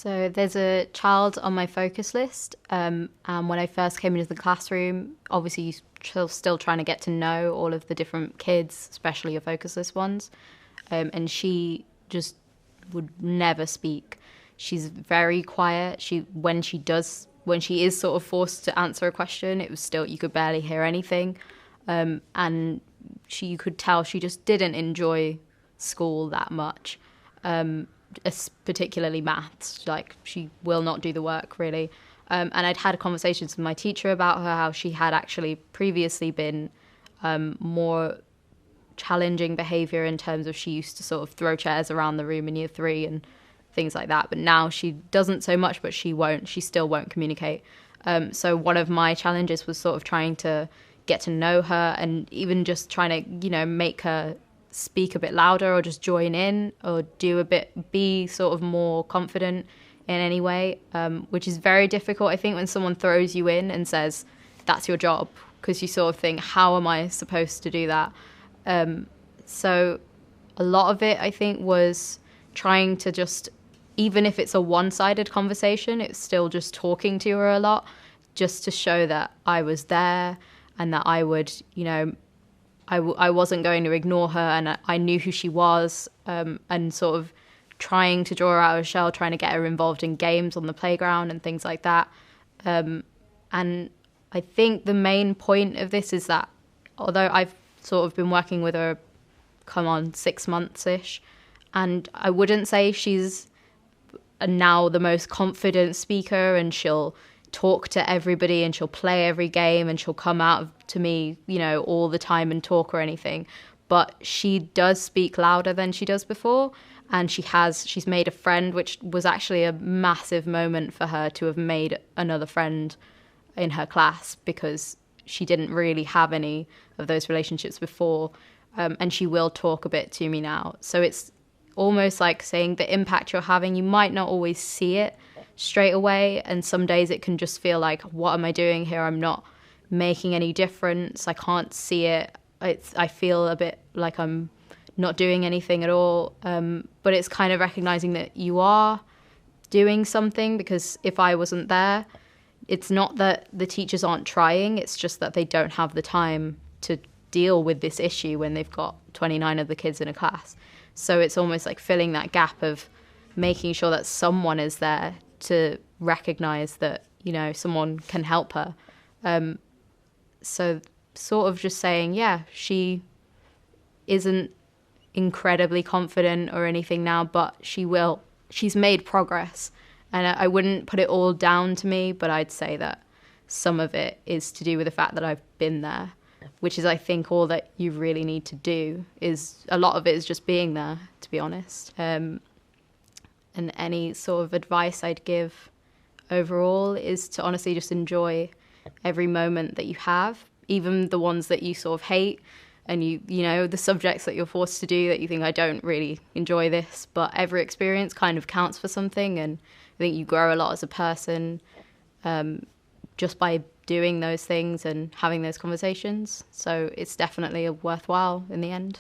So there's a child on my focus list, and when I first came into the classroom, obviously you're still trying to get to know all of the different kids, especially your focus list ones, and she just would never speak. She's very quiet. When she is sort of forced to answer a question, it was still, you could barely hear anything, and you could tell she just didn't enjoy school that much. Particularly maths. Like, she will not do the work really. And I'd had conversations with my teacher about her, how she had actually previously been more challenging behaviour in terms of she used to sort of throw chairs around the room in year 3 and things like that. But now she doesn't so much, but she still won't communicate. So one of my challenges was sort of trying to get to know her, and even just trying to, make her speak a bit louder or just join in or be sort of more confident in any way, which is very difficult, I think, when someone throws you in and says that's your job, because you sort of think, how am I supposed to do that? So a lot of it, I think, was trying to just, even if it's a one-sided conversation, it's still just talking to her a lot, just to show that I was there and that I would, I wasn't going to ignore her, and I knew who she was, and sort of trying to draw her out of her shell, trying to get her involved in games on the playground and things like that. And I think the main point of this is that, although I've sort of been working with her, 6 months-ish, and I wouldn't say she's now the most confident speaker, and she'll talk to everybody and she'll play every game and she'll come out to me, all the time and talk or anything. But she does speak louder than she does before. And she's made a friend, which was actually a massive moment for her to have made another friend in her class, because she didn't really have any of those relationships before. And she will talk a bit to me now. So it's almost like saying the impact you're having, you might not always see it straight away, and some days it can just feel like, what am I doing here? I'm not making any difference. I can't see it. I feel a bit like I'm not doing anything at all. But it's kind of recognizing that you are doing something, because if I wasn't there, it's not that the teachers aren't trying, it's just that they don't have the time to deal with this issue when they've got 29 of the kids in a class. So it's almost like filling that gap of making sure that someone is there to recognize that, someone can help her. So sort of just saying, yeah, she isn't incredibly confident or anything now, but she's made progress. And I wouldn't put it all down to me, but I'd say that some of it is to do with the fact that I've been there, which is, I think, all that you really need to do. Is a lot of it is just being there, to be honest. And any sort of advice I'd give overall is to honestly just enjoy every moment that you have, even the ones that you sort of hate, and the subjects that you're forced to do that you think, I don't really enjoy this, but every experience kind of counts for something, and I think you grow a lot as a person just by doing those things and having those conversations. So it's definitely worthwhile in the end.